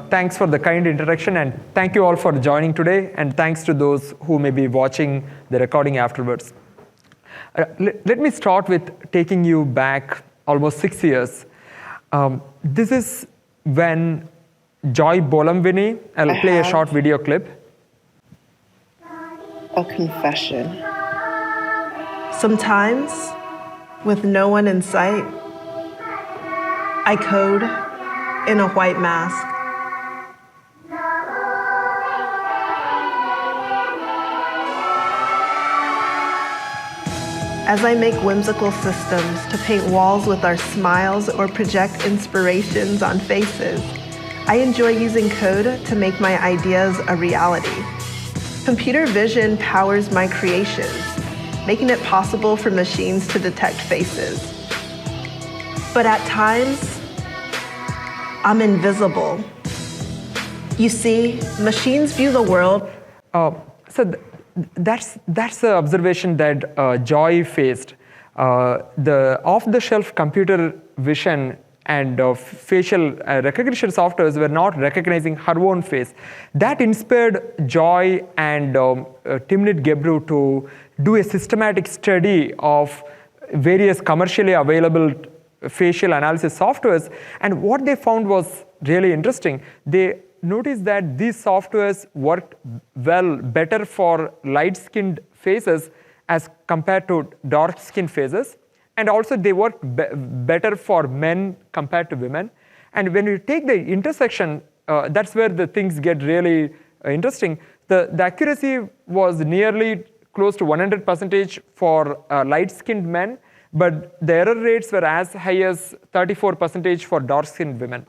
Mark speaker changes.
Speaker 1: Thanks for the kind introduction, and thank you all for joining today, and thanks to those who may be watching the recording afterwards. Let me start with taking you back almost 6 years. This is when Joy Bolamwini, I'll play a short video clip.
Speaker 2: A confession. Sometimes, with no one in sight, I code in a white mask. As I make whimsical systems to paint walls with our smiles or project inspirations on faces, I enjoy using code to make my ideas a reality. Computer vision powers my creations, making it possible for machines to detect faces. But at times, I'm invisible. You see, machines view the world.
Speaker 1: That's the observation that Joy faced. The off-the-shelf computer vision and facial recognition softwares were not recognizing her own face. That inspired Joy and Timnit Gebru to do a systematic study of various commercially available facial analysis softwares. And what they found was really interesting. They noticed that these softwares worked better for light-skinned faces as compared to dark-skinned faces. And also they worked better for men compared to women. And when you take the intersection, that's where the things get really interesting. The accuracy was nearly close to 100% for light-skinned men, but the error rates were as high as 34% for dark-skinned women.